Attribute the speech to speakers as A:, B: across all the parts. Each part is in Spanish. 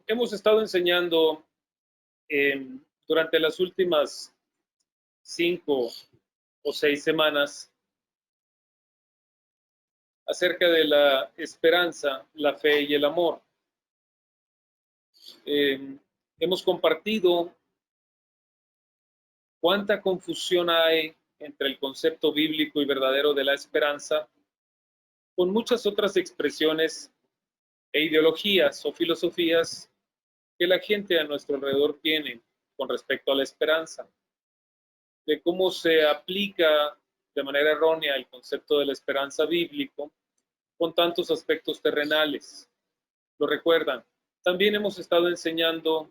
A: Hemos estado enseñando durante las últimas 5 o 6 semanas acerca de la esperanza, la fe y el amor. Hemos compartido cuánta confusión hay entre el concepto bíblico y verdadero de la esperanza con muchas otras expresiones e ideologías o filosofías que la gente a nuestro alrededor tiene con respecto a la esperanza, de cómo se aplica de manera errónea el concepto de la esperanza bíblico con tantos aspectos terrenales. ¿Lo recuerdan? También hemos estado enseñando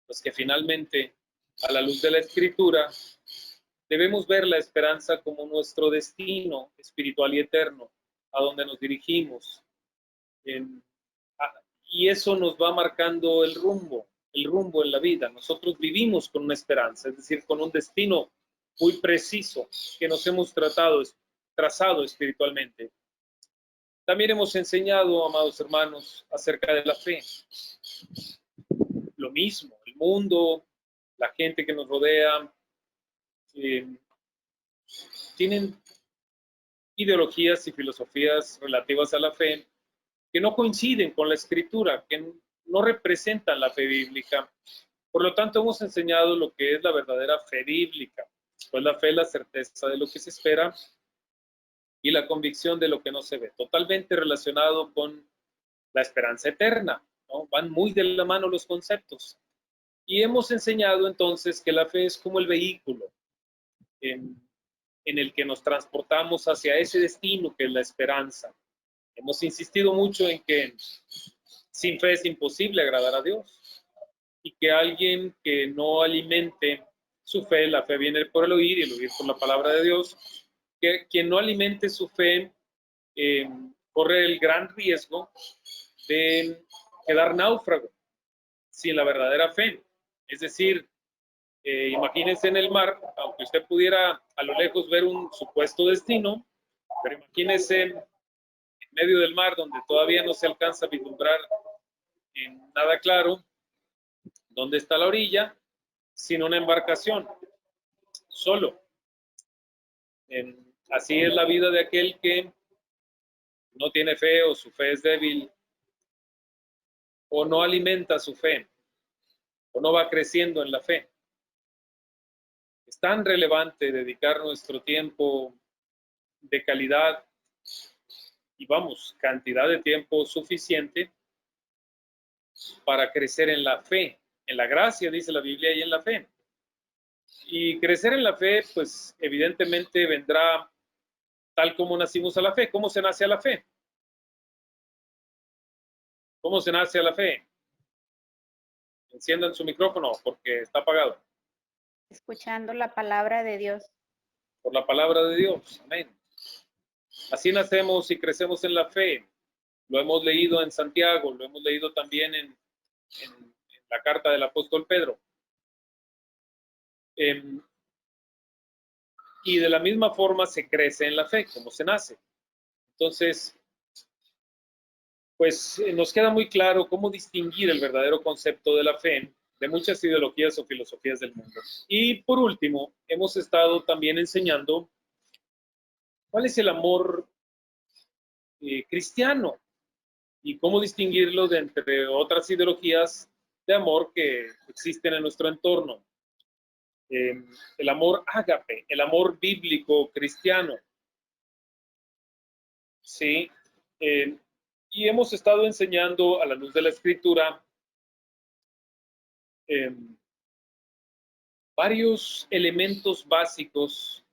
A: pues que finalmente, a la luz de la Escritura, debemos ver la esperanza como nuestro destino espiritual y eterno, a donde nos dirigimos. Y eso nos va marcando el rumbo en la vida. Nosotros vivimos con una esperanza, es decir, con un destino muy preciso que nos hemos trazado espiritualmente. También hemos enseñado, amados hermanos, acerca de la fe. Lo mismo, el mundo, la gente que nos rodea, tienen ideologías y filosofías relativas a la fe que no coinciden con la Escritura, que no representan la fe bíblica. Por lo tanto, hemos enseñado lo que es la verdadera fe bíblica. Pues la fe es la certeza de lo que se espera y la convicción de lo que no se ve. Totalmente relacionado con la esperanza eterna, ¿no? Van muy de la mano los conceptos. Y hemos enseñado entonces que la fe es como el vehículo en el que nos transportamos hacia ese destino que es la esperanza. Hemos insistido mucho en que sin fe es imposible agradar a Dios y que alguien que no alimente su fe, la fe viene por el oír y el oír por la palabra de Dios, que quien no alimente su fe corre el gran riesgo de quedar náufrago sin la verdadera fe. Es decir, imagínense en el mar, aunque usted pudiera a lo lejos ver un supuesto destino, pero imagínense en medio del mar donde todavía no se alcanza a vislumbrar en nada claro dónde está la orilla, sin una embarcación, solo. Así es la vida de aquel que no tiene fe o su fe es débil o no alimenta su fe o no va creciendo en la fe. Es tan relevante dedicar nuestro tiempo de calidad y vamos, cantidad de tiempo suficiente para crecer en la fe, en la gracia, dice la Biblia, y en la fe. Y crecer en la fe, pues evidentemente vendrá tal como nacimos a la fe. ¿Cómo se nace a la fe? ¿Cómo se nace a la fe? Enciendan su micrófono porque está apagado.
B: Escuchando la palabra de Dios.
A: Por la palabra de Dios. Amén. Así nacemos y crecemos en la fe. Lo hemos leído en Santiago, lo hemos leído también en la carta del apóstol Pedro. Y de la misma forma se crece en la fe, como se nace. Entonces, pues nos queda muy claro cómo distinguir el verdadero concepto de la fe de muchas ideologías o filosofías del mundo. Y por último, hemos estado también enseñando cuál es el amor cristiano y cómo distinguirlo de entre otras ideologías de amor que existen en nuestro entorno. El amor ágape, el amor bíblico cristiano. Sí. Y hemos estado enseñando a la luz de la Escritura varios elementos básicos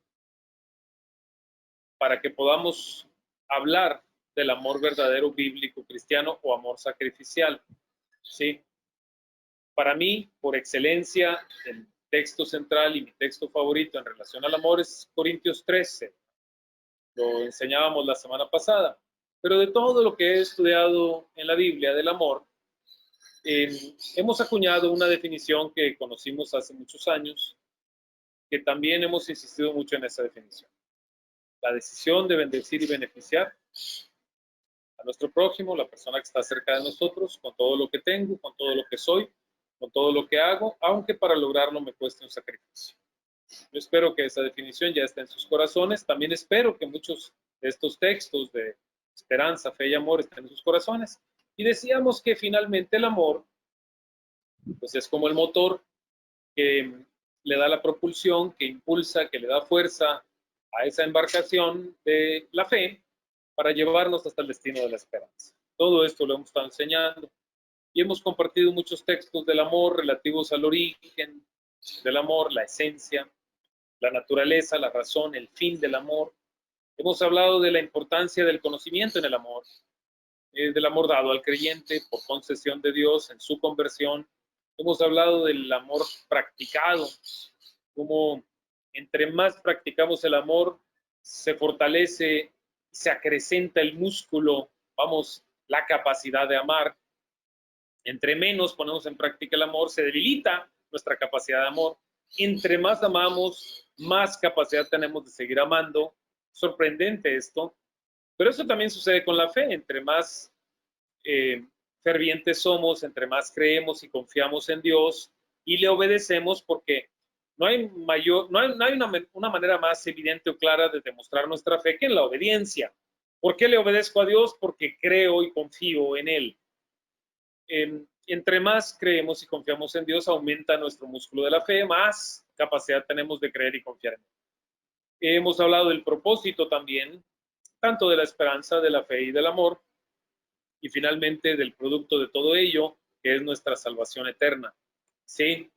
A: para que podamos hablar del amor verdadero bíblico cristiano o amor sacrificial. ¿Sí? Para mí, por excelencia, el texto central y mi texto favorito en relación al amor es Corintios 13. Lo enseñábamos la semana pasada. Pero de todo lo que he estudiado en la Biblia del amor, hemos acuñado una definición que conocimos hace muchos años, que también hemos insistido mucho en esa definición. La decisión de bendecir y beneficiar. nuestro prójimo, la persona que está cerca de nosotros, con todo lo que tengo, con todo lo que soy, con todo lo que hago, aunque para lograrlo me cueste un sacrificio. Yo espero que esa definición ya esté en sus corazones. También espero que muchos de estos textos de esperanza, fe y amor estén en sus corazones. Y decíamos que finalmente el amor, pues es como el motor que le da la propulsión, que impulsa, que le da fuerza a esa embarcación de la fe para llevarnos hasta el destino de la esperanza. Todo esto lo hemos estado enseñando y hemos compartido muchos textos del amor relativos al origen del amor, la esencia, la naturaleza, la razón, el fin del amor. Hemos hablado de la importancia del conocimiento en el amor, del amor dado al creyente por concesión de Dios en su conversión. Hemos hablado del amor practicado, como entre más practicamos el amor, se fortalece, se acrecenta el músculo, vamos, la capacidad de amar. Entre menos ponemos en práctica el amor, se debilita nuestra capacidad de amor. Entre más amamos, más capacidad tenemos de seguir amando. Sorprendente esto, pero eso también sucede con la fe. Entre más fervientes somos, entre más creemos y confiamos en Dios y le obedecemos, porque no hay una manera más evidente o clara de demostrar nuestra fe que en la obediencia. ¿Por qué le obedezco a Dios? Porque creo y confío en Él. Entre más creemos y confiamos en Dios, aumenta nuestro músculo de la fe, más capacidad tenemos de creer y confiar en Él. Hemos hablado del propósito también, tanto de la esperanza, de la fe y del amor, y finalmente del producto de todo ello, que es nuestra salvación eterna. ¿Sí?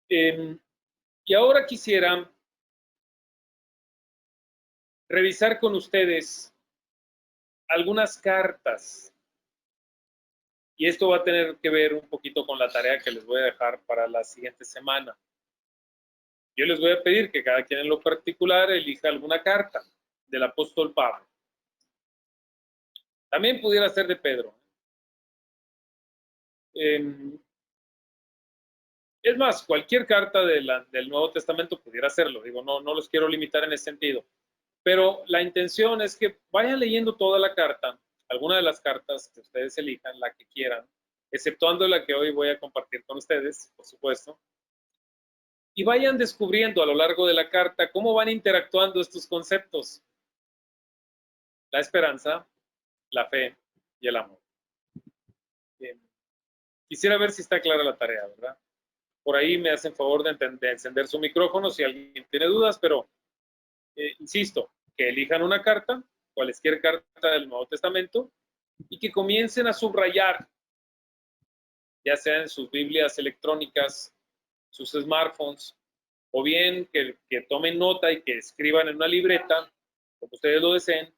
A: Y ahora quisiera revisar con ustedes algunas cartas, y esto va a tener que ver un poquito con la tarea que les voy a dejar para la siguiente semana. Yo les voy a pedir que cada quien en lo particular elija alguna carta del apóstol Pablo. También pudiera ser de Pedro. Es más, cualquier carta del Nuevo Testamento pudiera hacerlo. Digo, no los quiero limitar en ese sentido. Pero la intención es que vayan leyendo toda la carta, alguna de las cartas que ustedes elijan, la que quieran, exceptuando la que hoy voy a compartir con ustedes, por supuesto, y vayan descubriendo a lo largo de la carta cómo van interactuando estos conceptos: la esperanza, la fe y el amor. Bien. Quisiera ver si está clara la tarea, ¿verdad? Por ahí me hacen favor de encender su micrófono si alguien tiene dudas, pero insisto, que elijan una carta, cualquier carta del Nuevo Testamento, y que comiencen a subrayar, ya sea en sus Biblias electrónicas, sus smartphones, o bien que tomen nota y que escriban en una libreta, como ustedes lo deseen,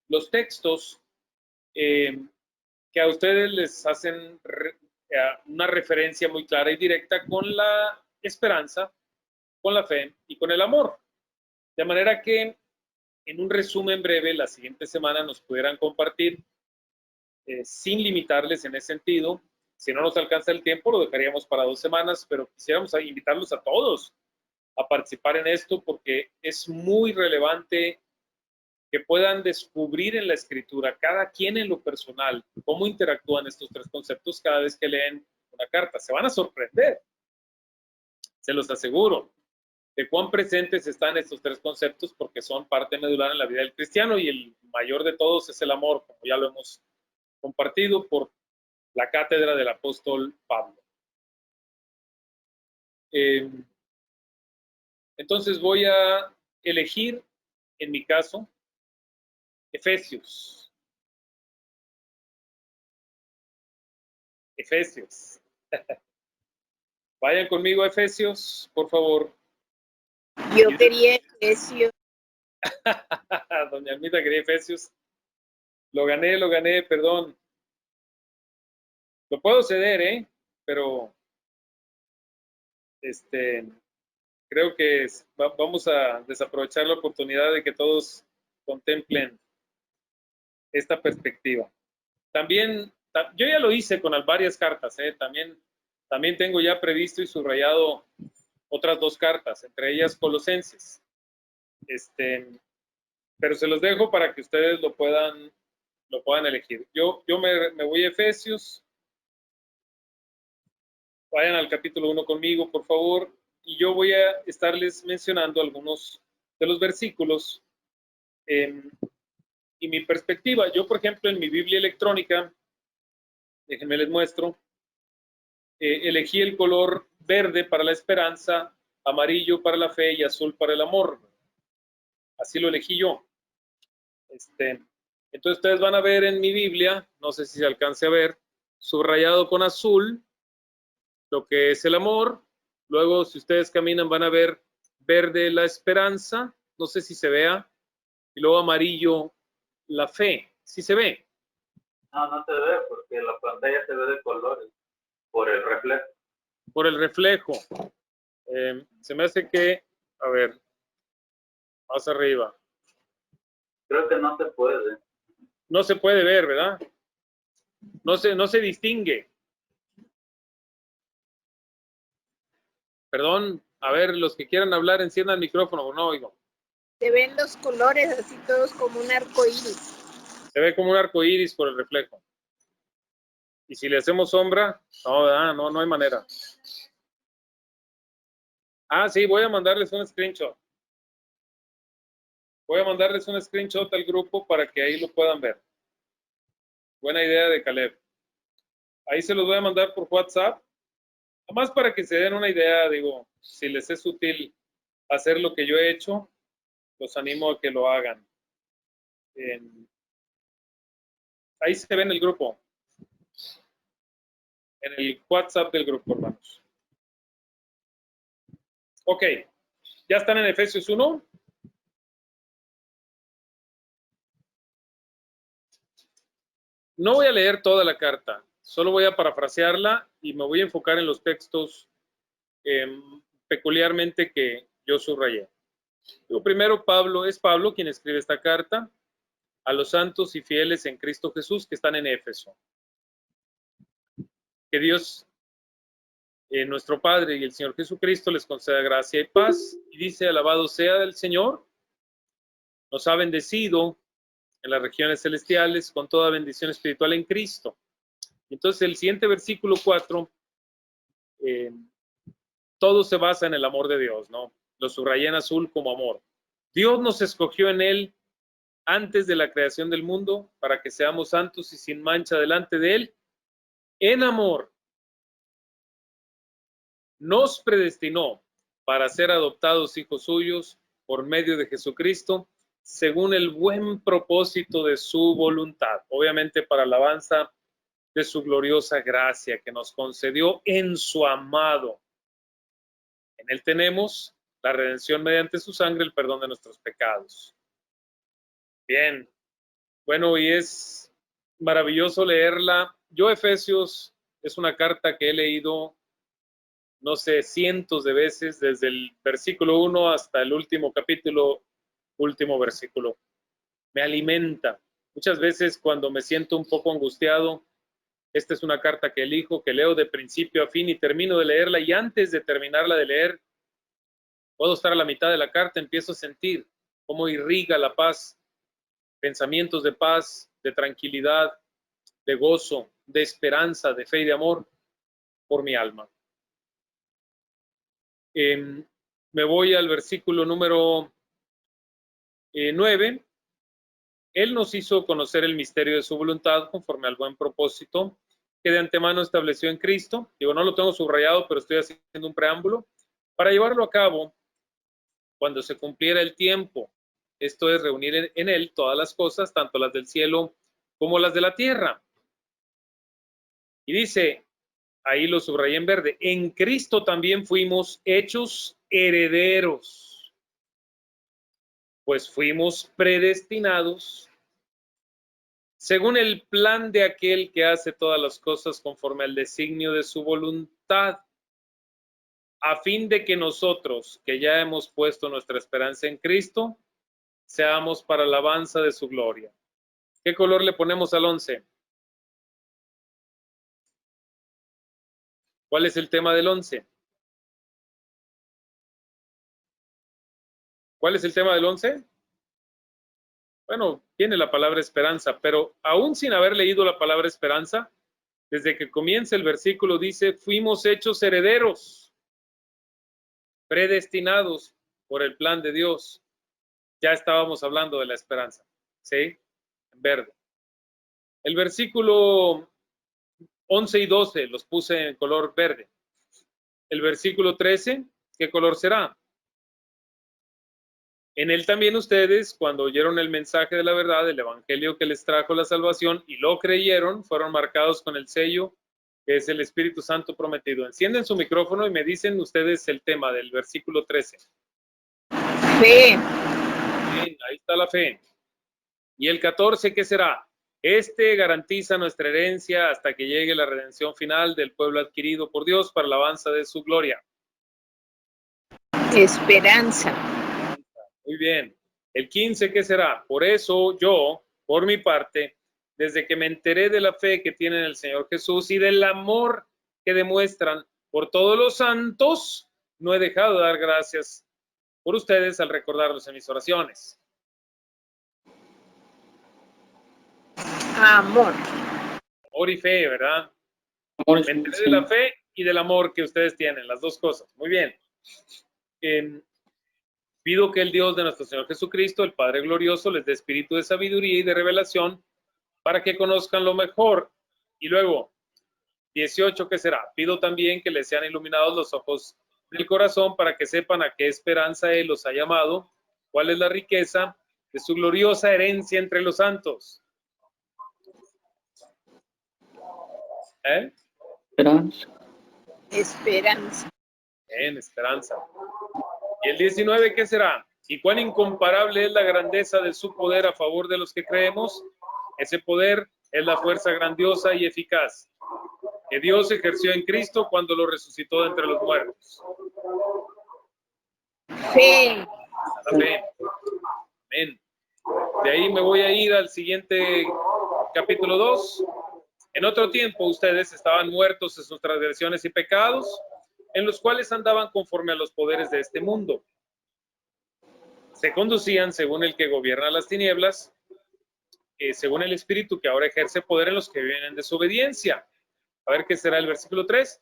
A: los textos que a ustedes les hacen una referencia muy clara y directa con la esperanza, con la fe y con el amor. De manera que en un resumen breve la siguiente semana nos pudieran compartir, sin limitarles en ese sentido. Si no nos alcanza el tiempo, lo dejaríamos para 2 semanas, pero quisiéramos invitarlos a todos a participar en esto, porque es muy relevante que puedan descubrir en la escritura, cada quien en lo personal, cómo interactúan estos 3 conceptos cada vez que leen una carta. Se van a sorprender, se los aseguro, de cuán presentes están estos 3 conceptos, porque son parte medular en la vida del cristiano, y el mayor de todos es el amor, como ya lo hemos compartido por la cátedra del apóstol Pablo. Entonces voy a elegir, en mi caso, Efesios. Efesios. Vayan conmigo a Efesios, por favor.
B: Yo quería Efesios.
A: Doña Almita quería Efesios. Lo gané, perdón. Lo puedo ceder, pero creo que vamos a desaprovechar la oportunidad de que todos contemplen esta perspectiva. También, yo ya lo hice con varias cartas, también tengo ya previsto y subrayado otras 2 cartas, entre ellas Colosenses. Pero se los dejo para que ustedes lo puedan lo puedan elegir. Yo me voy a Efesios. Vayan al capítulo 1 conmigo, por favor, y yo voy a estarles mencionando algunos de los versículos y mi perspectiva. Yo, por ejemplo, en mi Biblia electrónica, déjenme les muestro, elegí el color verde para la esperanza, amarillo para la fe y azul para el amor. Así lo elegí yo. Entonces ustedes van a ver en mi Biblia, no sé si se alcance a ver, subrayado con azul lo que es el amor. Luego, si ustedes caminan, van a ver verde la esperanza, no sé si se vea, y luego amarillo la fe. ¿Sí se ve?
C: No, no se ve porque la pantalla se ve de colores por el reflejo.
A: Por el reflejo. Se me hace que, a ver, más arriba.
C: Creo que no se puede.
A: No se puede ver, ¿verdad? No se distingue. Perdón, a ver, los que quieran hablar, enciendan el micrófono, no oigo.
B: Se ven los colores así todos como un arco iris.
A: Se ve como un arco iris por el reflejo. Y si le hacemos sombra, no, ¿verdad? No hay manera. Ah, sí, voy a mandarles un screenshot. Voy a mandarles un screenshot al grupo para que ahí lo puedan ver. Buena idea de Caleb. Ahí se los voy a mandar por WhatsApp. Además, para que se den una idea, digo, si les es útil hacer lo que yo he hecho, los animo a que lo hagan. Ahí se ve en el grupo. En el WhatsApp del grupo, hermanos. Ok, ¿ya están en Efesios 1? No voy a leer toda la carta, solo voy a parafrasearla y me voy a enfocar en los textos peculiarmente que yo subrayé. Primero, es Pablo quien escribe esta carta a los santos y fieles en Cristo Jesús que están en Éfeso. Que Dios, nuestro Padre y el Señor Jesucristo les conceda gracia y paz. Y dice, alabado sea el Señor, nos ha bendecido en las regiones celestiales con toda bendición espiritual en Cristo. Entonces el siguiente versículo 4, todo se basa en el amor de Dios, ¿no? Lo subrayé en azul como amor. Dios nos escogió en Él antes de la creación del mundo para que seamos santos y sin mancha delante de Él. En amor, nos predestinó para ser adoptados hijos suyos por medio de Jesucristo, según el buen propósito de su voluntad. Obviamente para alabanza de su gloriosa gracia que nos concedió en su amado. En Él tenemos la redención mediante su sangre, el perdón de nuestros pecados. Bien, bueno, y es maravilloso leerla. Yo, Efesios, es una carta que he leído, no sé, cientos de veces, desde el versículo 1 hasta el último capítulo, último versículo. Me alimenta. Muchas veces cuando me siento un poco angustiado, esta es una carta que elijo, que leo de principio a fin y termino de leerla, y antes de terminarla de leer, puedo estar a la mitad de la carta, empiezo a sentir cómo irriga la paz, pensamientos de paz, de tranquilidad, de gozo, de esperanza, de fe y de amor por mi alma. Me voy al versículo número 9. Él nos hizo conocer el misterio de su voluntad conforme al buen propósito que de antemano estableció en Cristo. Digo, no lo tengo subrayado, pero estoy haciendo un preámbulo para llevarlo a cabo cuando se cumpliera el tiempo. Esto es reunir en Él todas las cosas, tanto las del cielo como las de la tierra. Y dice, ahí lo subrayé en verde, en Cristo también fuimos hechos herederos, pues fuimos predestinados según el plan de aquel que hace todas las cosas conforme al designio de su voluntad, a fin de que nosotros, que ya hemos puesto nuestra esperanza en Cristo, seamos para alabanza de su gloria. ¿Qué color le ponemos al 11? ¿Cuál es el tema del 11? ¿Cuál es el tema del 11? Bueno, tiene la palabra esperanza, pero aún sin haber leído la palabra esperanza, desde que comienza el versículo dice, fuimos hechos herederos, predestinados por el plan de Dios. Ya estábamos hablando de la esperanza, ¿sí? En verde. El versículo 11 y 12 los puse en color verde. El versículo 13, ¿qué color será? En él también ustedes, cuando oyeron el mensaje de la verdad, el evangelio que les trajo la salvación y lo creyeron, fueron marcados con el sello que es el Espíritu Santo prometido. Encienden su micrófono y me dicen ustedes el tema del versículo 13.
B: Fe.
A: Bien, ahí está la fe. Y el 14, ¿qué será? Este garantiza nuestra herencia hasta que llegue la redención final del pueblo adquirido por Dios para la alabanza de su gloria.
B: Esperanza.
A: Muy bien. El 15, ¿qué será? Por eso yo, por mi parte, desde que me enteré de la fe que tienen en el Señor Jesús y del amor que demuestran por todos los santos, no he dejado de dar gracias por ustedes al recordarlos en mis oraciones.
B: Amor.
A: Amor y fe, ¿verdad?
D: Amor,
A: Me enteré de la fe y del amor que ustedes tienen, las dos cosas. Muy bien. Pido que el Dios de nuestro Señor Jesucristo, el Padre glorioso, les dé espíritu de sabiduría y de revelación para que conozcan lo mejor. Y luego, 18, ¿qué será? Pido también que les sean iluminados los ojos del corazón para que sepan a qué esperanza Él los ha llamado, cuál es la riqueza de su gloriosa herencia entre los santos.
D: Esperanza.
B: Esperanza.
A: En esperanza. Y el 19, ¿qué será? Y cuán incomparable es la grandeza de su poder a favor de los que creemos. Ese poder es la fuerza grandiosa y eficaz que Dios ejerció en Cristo cuando lo resucitó de entre los muertos.
B: Fe.
A: La fe. Amén. De ahí me voy a ir al siguiente capítulo 2. En otro tiempo ustedes estaban muertos en sus transgresiones y pecados, en los cuales andaban conforme a los poderes de este mundo. Se conducían según el que gobierna las tinieblas, según el espíritu que ahora ejerce poder en los que viven en desobediencia. A ver qué será el versículo 3.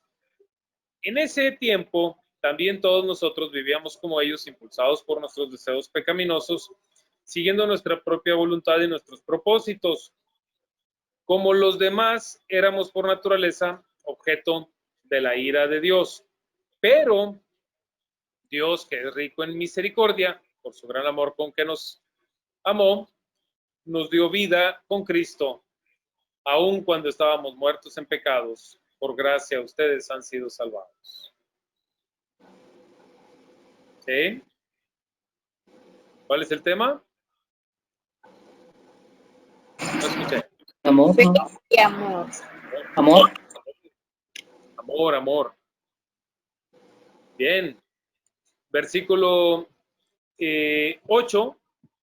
A: En ese tiempo también todos nosotros vivíamos como ellos, impulsados por nuestros deseos pecaminosos, siguiendo nuestra propia voluntad y nuestros propósitos. Como los demás, éramos por naturaleza objeto de la ira de Dios. Pero Dios, que es rico en misericordia, por su gran amor con que nos amó, nos dio vida con Cristo, aun cuando estábamos muertos en pecados. Por gracia ustedes han sido salvados. ¿Sí? ¿Cuál es el tema? No escuché.
D: Amor.
B: Fe y amor.
D: Amor.
A: Amor, amor. Bien. Versículo 8.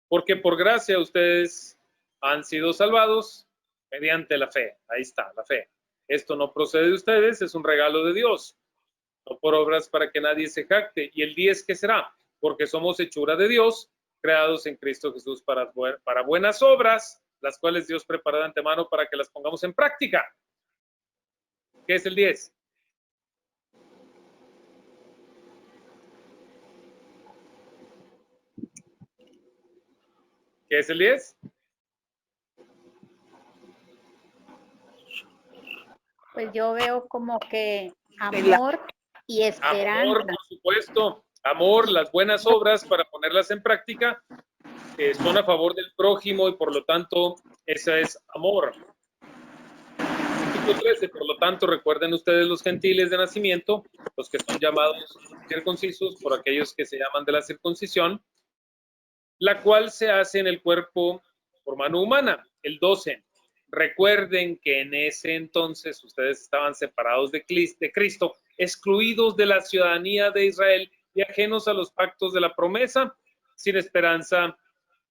A: Porque por gracia ustedes han sido salvados mediante la fe. Ahí está, la fe. Esto no procede de ustedes, es un regalo de Dios. No por obras para que nadie se jacte. Y el 10, ¿qué será? Porque somos hechura de Dios, creados en Cristo Jesús para buenas obras, las cuales Dios preparó de antemano para que las pongamos en práctica. ¿Qué es el 10? ¿Qué es el 10?
E: Pues yo veo como que amor y esperanza.
A: Amor, por supuesto. Amor, las buenas obras para ponerlas en práctica son a favor del prójimo y por lo tanto, esa es amor. Versículo 13, por lo tanto, recuerden ustedes los gentiles de nacimiento, los que son llamados circuncisos por aquellos que se llaman de la circuncisión, la cual se hace en el cuerpo por mano humana. El 12, recuerden que en ese entonces ustedes estaban separados de Cristo, excluidos de la ciudadanía de Israel y ajenos a los pactos de la promesa, sin esperanza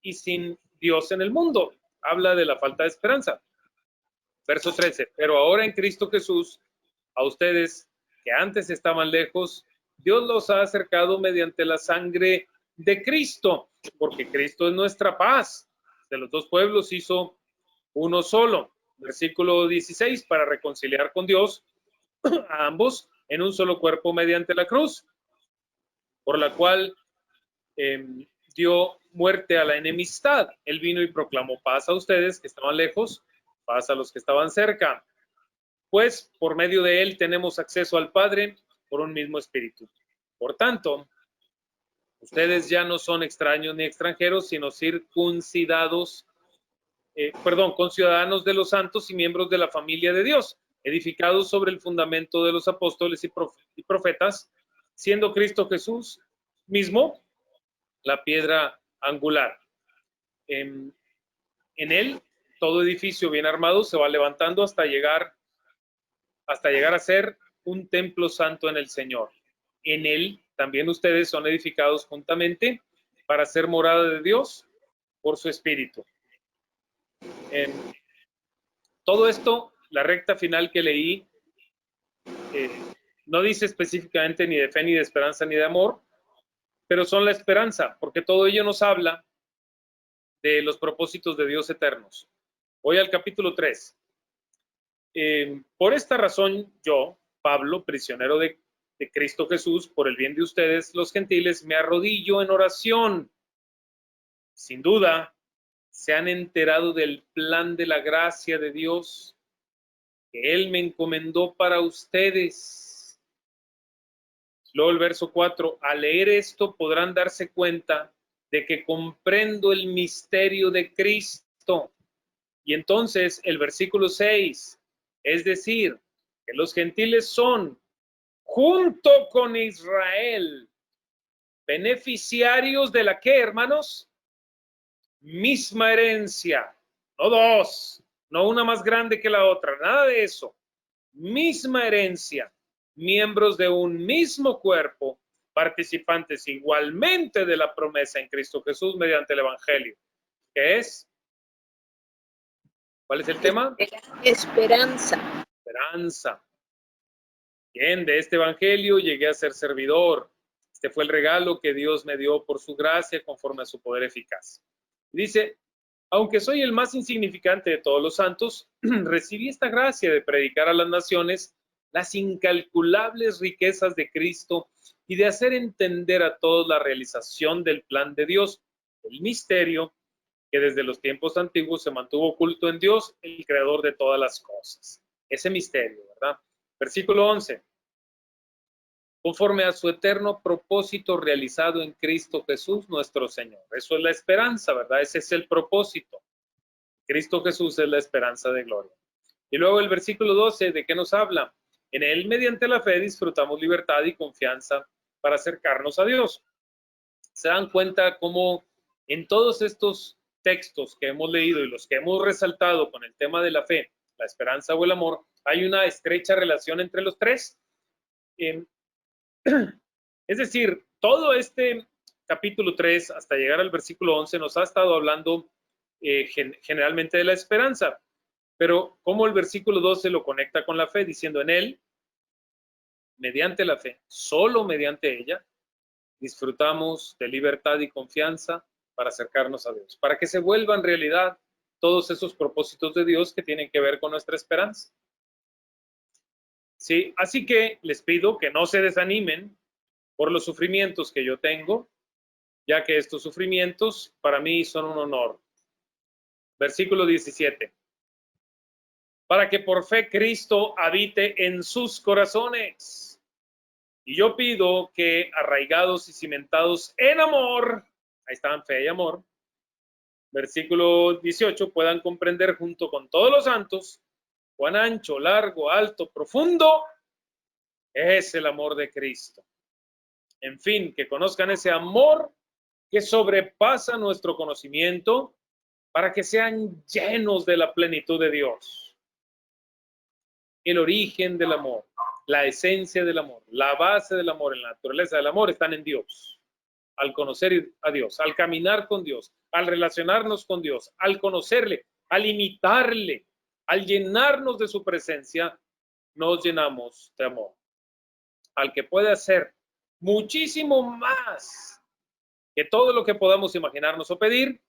A: y sin Dios en el mundo. Habla de la falta de esperanza. Verso 13, pero ahora en Cristo Jesús, a ustedes que antes estaban lejos, Dios los ha acercado mediante la sangre de Cristo, porque Cristo es nuestra paz, de los dos pueblos hizo uno solo. Versículo 16, para reconciliar con Dios a ambos en un solo cuerpo mediante la cruz, por la cual dio muerte a la enemistad. Él vino y proclamó paz a ustedes que estaban lejos, paz a los que estaban cerca. Pues por medio de él tenemos acceso al Padre por un mismo espíritu. Por tanto, ustedes ya no son extraños ni extranjeros, sino circuncidados, conciudadanos de los santos y miembros de la familia de Dios, edificados sobre el fundamento de los apóstoles y profetas, siendo Cristo Jesús mismo la piedra angular. En él, todo edificio bien armado se va levantando hasta llegar a ser un templo santo en el Señor. En él también ustedes son edificados juntamente para ser morada de Dios por su Espíritu. Todo esto, la recta final que leí, no dice específicamente ni de fe, ni de esperanza, ni de amor, pero son la esperanza, porque todo ello nos habla de los propósitos de Dios eternos. Voy al capítulo 3. Por esta razón yo, Pablo, prisionero de Cristo Jesús, por el bien de ustedes, los gentiles, me arrodillo en oración. Sin duda, se han enterado del plan de la gracia de Dios que Él me encomendó para ustedes. Luego el verso 4, al leer esto podrán darse cuenta de que comprendo el misterio de Cristo. Y entonces el versículo 6, es decir, que los gentiles son, junto con Israel, beneficiarios de la ¿qué, hermanos? Misma herencia, no dos, no una más grande que la otra, nada de eso. Misma herencia, miembros de un mismo cuerpo, participantes igualmente de la promesa en Cristo Jesús mediante el Evangelio. ¿Qué es? ¿Cuál es el tema?
B: Esperanza.
A: Esperanza. Bien, de este Evangelio llegué a ser servidor. Este fue el regalo que Dios me dio por su gracia conforme a su poder eficaz. Dice, aunque soy el más insignificante de todos los santos, recibí esta gracia de predicar a las naciones las incalculables riquezas de Cristo y de hacer entender a todos la realización del plan de Dios, el misterio que desde los tiempos antiguos se mantuvo oculto en Dios, el creador de todas las cosas. Ese misterio, ¿verdad? Versículo 11. Conforme a su eterno propósito realizado en Cristo Jesús, nuestro Señor. Eso es la esperanza, ¿verdad? Ese es el propósito. Cristo Jesús es la esperanza de gloria. Y luego el versículo 12, ¿de qué nos habla? En él, mediante la fe, disfrutamos libertad y confianza para acercarnos a Dios. ¿Se dan cuenta cómo en todos estos textos que hemos leído y los que hemos resaltado con el tema de la fe, la esperanza o el amor, hay una estrecha relación entre los tres? Es decir, todo este capítulo 3 hasta llegar al versículo 11 nos ha estado hablando generalmente de la esperanza, pero cómo el versículo 12 lo conecta con la fe, diciendo en él, mediante la fe, solo mediante ella, disfrutamos de libertad y confianza para acercarnos a Dios, para que se vuelvan realidad todos esos propósitos de Dios que tienen que ver con nuestra esperanza. Sí, así que les pido que no se desanimen por los sufrimientos que yo tengo, ya que estos sufrimientos para mí son un honor. Versículo 17. Para que por fe Cristo habite en sus corazones. Y yo pido que arraigados y cimentados en amor, ahí están fe y amor, versículo 18, puedan comprender junto con todos los santos cuán ancho, largo, alto, profundo es el amor de Cristo. En fin, que conozcan ese amor que sobrepasa nuestro conocimiento para que sean llenos de la plenitud de Dios. El origen del amor, la esencia del amor, la base del amor, la naturaleza del amor están en Dios. Al conocer a Dios, al caminar con Dios, al relacionarnos con Dios, al conocerle, al imitarle, al llenarnos de su presencia, nos llenamos de amor. Al que puede hacer muchísimo más que todo lo que podamos imaginarnos o pedir,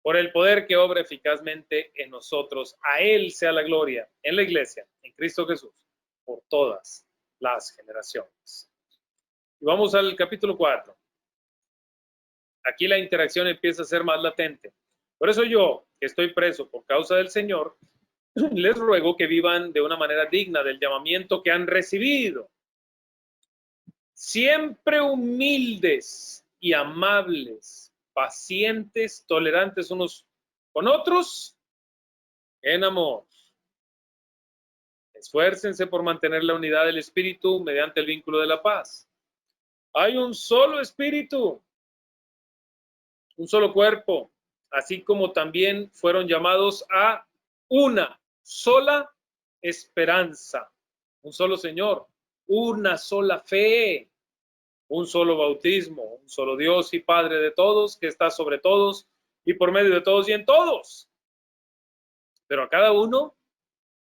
A: por el poder que obra eficazmente en nosotros. A Él sea la gloria en la iglesia, en Cristo Jesús, por todas las generaciones. Y vamos al capítulo 4. Aquí la interacción empieza a ser más latente. Por eso yo, que estoy preso por causa del Señor, les ruego que vivan de una manera digna del llamamiento que han recibido. Siempre humildes y amables, pacientes, tolerantes unos con otros, en amor. Esfuércense por mantener la unidad del espíritu mediante el vínculo de la paz. Hay un solo espíritu, un solo cuerpo, así como también fueron llamados a una sola esperanza, un solo Señor, una sola fe, un solo bautismo, un solo Dios y Padre de todos, que está sobre todos y por medio de todos y en todos. Pero a cada uno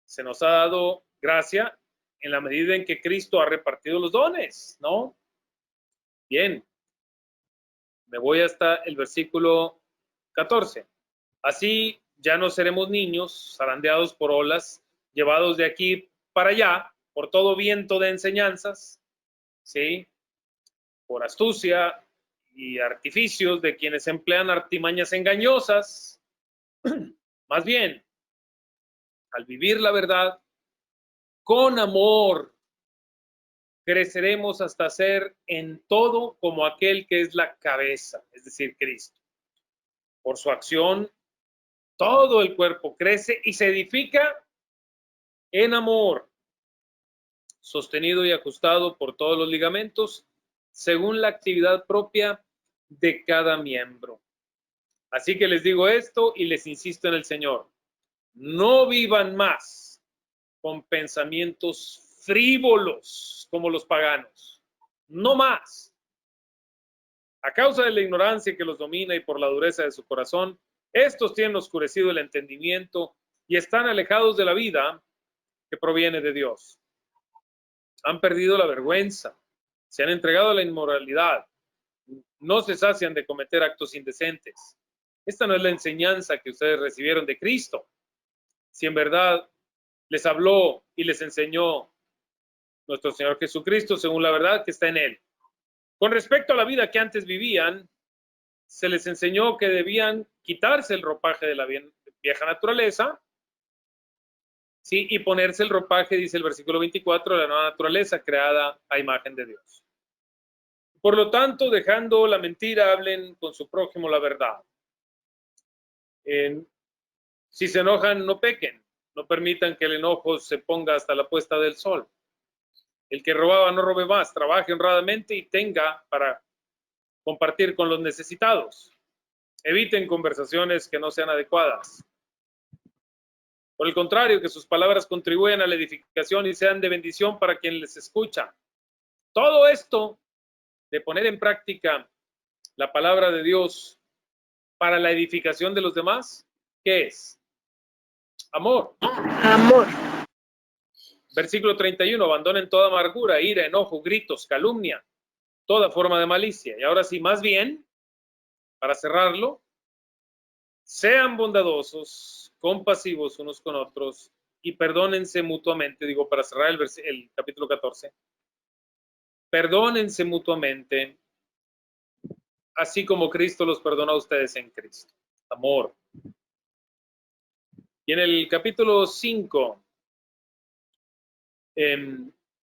A: se nos ha dado gracia en la medida en que Cristo ha repartido los dones, ¿no? Bien, me voy hasta el versículo 14. Así ya no seremos niños zarandeados por olas, llevados de aquí para allá por todo viento de enseñanzas, ¿sí? Por astucia y artificios de quienes emplean artimañas engañosas. Más bien, al vivir la verdad con amor, creceremos hasta ser en todo como aquel que es la cabeza, es decir, Cristo. Por su acción, todo el cuerpo crece y se edifica en amor, sostenido y ajustado por todos los ligamentos, según la actividad propia de cada miembro. Así que les digo esto y les insisto en el Señor. No vivan más con pensamientos frívolos como los paganos. No más. A causa de la ignorancia que los domina y por la dureza de su corazón, estos tienen oscurecido el entendimiento y están alejados de la vida que proviene de Dios. Han perdido la vergüenza, se han entregado a la inmoralidad, no se sacian de cometer actos indecentes. Esta no es la enseñanza que ustedes recibieron de Cristo. Si en verdad les habló y les enseñó nuestro Señor Jesucristo según la verdad que está en Él. Con respecto a la vida que antes vivían, se les enseñó que debían quitarse el ropaje de la vieja naturaleza, ¿sí? Y ponerse el ropaje, dice el versículo 24, de la nueva naturaleza creada a imagen de Dios. Por lo tanto, dejando la mentira, hablen con su prójimo la verdad. Si se enojan, no pequen. No permitan que el enojo se ponga hasta la puesta del sol. El que robaba no robe más, trabaje honradamente y tenga para compartir con los necesitados. Eviten conversaciones que no sean adecuadas. Por el contrario, que sus palabras contribuyan a la edificación y sean de bendición para quien les escucha. Todo esto de poner en práctica la palabra de Dios para la edificación de los demás, ¿qué es? Amor.
B: Amor.
A: Versículo 31, abandonen toda amargura, ira, enojo, gritos, calumnia, toda forma de malicia. Y ahora sí, más bien, para cerrarlo, sean bondadosos, compasivos unos con otros y perdónense mutuamente. Digo, para cerrar el capítulo 14, perdónense mutuamente, así como Cristo los perdona a ustedes en Cristo. Amor. Y en el capítulo 5,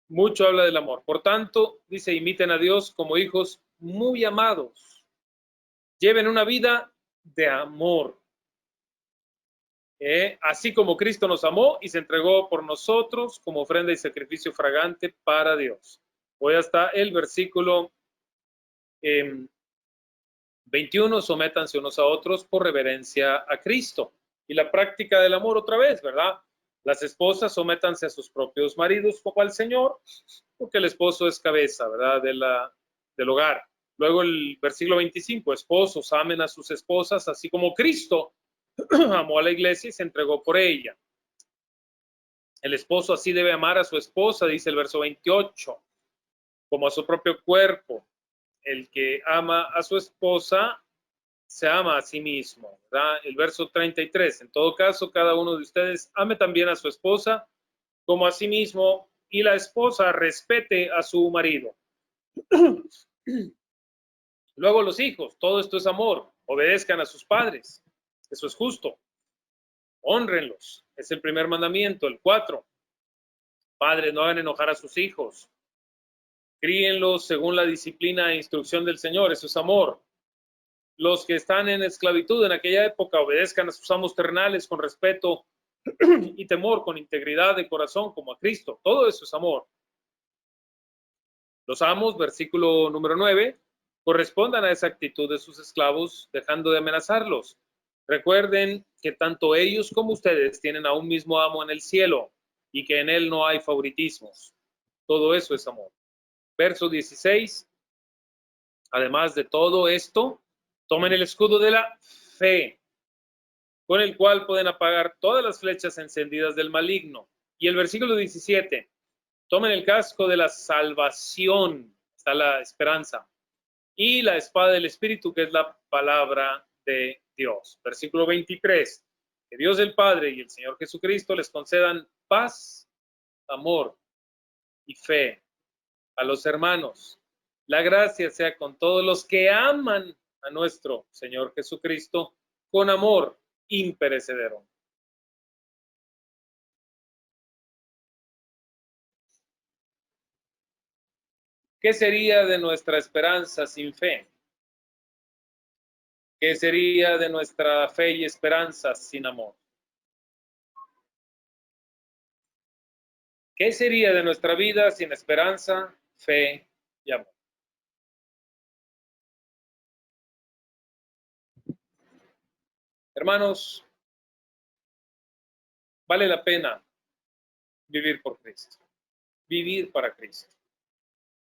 A: mucho habla del amor. Por tanto, dice, imiten a Dios como hijos muy amados. Lleven una vida de amor. Así como Cristo nos amó y se entregó por nosotros como ofrenda y sacrificio fragante para Dios. Voy hasta el versículo 21, sométanse unos a otros por reverencia a Cristo. Y la práctica del amor otra vez, ¿verdad? Las esposas sométanse a sus propios maridos como al Señor, porque el esposo es cabeza, ¿verdad? Del hogar. Luego el versículo 25, esposos amen a sus esposas, así como Cristo amó a la iglesia y se entregó por ella. El esposo así debe amar a su esposa, dice el verso 28, como a su propio cuerpo. El que ama a su esposa, se ama a sí mismo, ¿verdad? El verso 33, en todo caso, cada uno de ustedes ame también a su esposa como a sí mismo, y la esposa respete a su marido. Luego los hijos, todo esto es amor, obedezcan a sus padres, eso es justo, hónrenlos, es el primer mandamiento. El 4, padres, no hagan enojar a sus hijos, críenlos según la disciplina e instrucción del Señor, eso es amor. Los que están en esclavitud en aquella época obedezcan a sus amos terrenales con respeto y temor, con integridad de corazón como a Cristo, todo eso es amor. Los amos, versículo número 9, correspondan a esa actitud de sus esclavos, dejando de amenazarlos. Recuerden que tanto ellos como ustedes tienen a un mismo amo en el cielo y que en él no hay favoritismos. Todo eso es amor. Verso 16. Además de todo esto, tomen el escudo de la fe, con el cual pueden apagar todas las flechas encendidas del maligno. Y el versículo 17. Tomen el casco de la salvación, está la esperanza, y la espada del Espíritu, que es la palabra de Dios. Versículo 23. Que Dios el Padre y el Señor Jesucristo les concedan paz, amor y fe a los hermanos. La gracia sea con todos los que aman a nuestro Señor Jesucristo con amor imperecedero. ¿Qué sería de nuestra esperanza sin fe? ¿Qué sería de nuestra fe y esperanza sin amor? ¿Qué sería de nuestra vida sin esperanza, fe y amor? Hermanos, vale la pena vivir por Cristo, vivir para Cristo,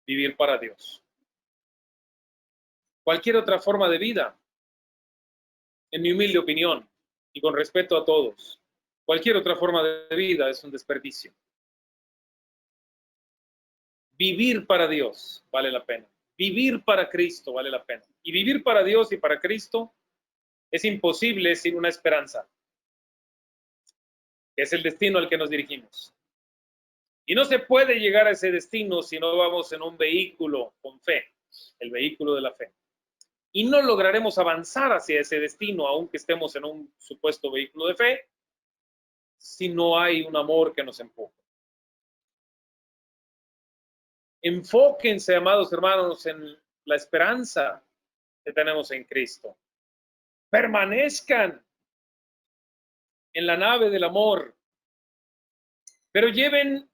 A: vivir para Dios. Cualquier otra forma de vida, en mi humilde opinión y con respeto a todos, cualquier otra forma de vida es un desperdicio. Vivir para Dios vale la pena. Vivir para Cristo vale la pena. Y vivir para Dios y para Cristo es imposible sin una esperanza, que es el destino al que nos dirigimos. Y no se puede llegar a ese destino si no vamos en un vehículo con fe, el vehículo de la fe. Y no lograremos avanzar hacia ese destino, aunque estemos en un supuesto vehículo de fe, si no hay un amor que nos empuje. Enfóquense, amados hermanos, en la esperanza que tenemos en Cristo. Permanezcan en la nave del amor, pero lleven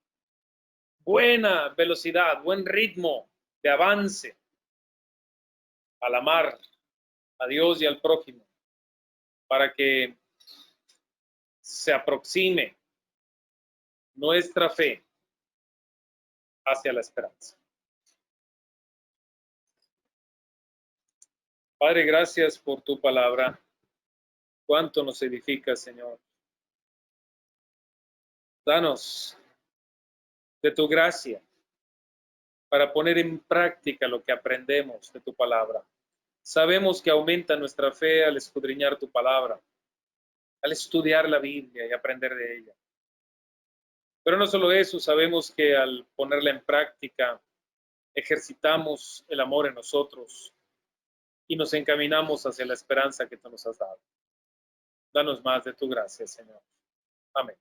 A: buena velocidad, buen ritmo de avance al amar a Dios y al prójimo, para que se aproxime nuestra fe hacia la esperanza. Padre, gracias por tu palabra. Cuánto nos edifica, Señor. Danos de tu gracia para poner en práctica lo que aprendemos de tu palabra. Sabemos que aumenta nuestra fe al escudriñar tu palabra, al estudiar la Biblia y aprender de ella. Pero no solo eso, sabemos que al ponerla en práctica, ejercitamos el amor en nosotros y nos encaminamos hacia la esperanza que tú nos has dado. Danos más de tu gracia, Señor. Amén.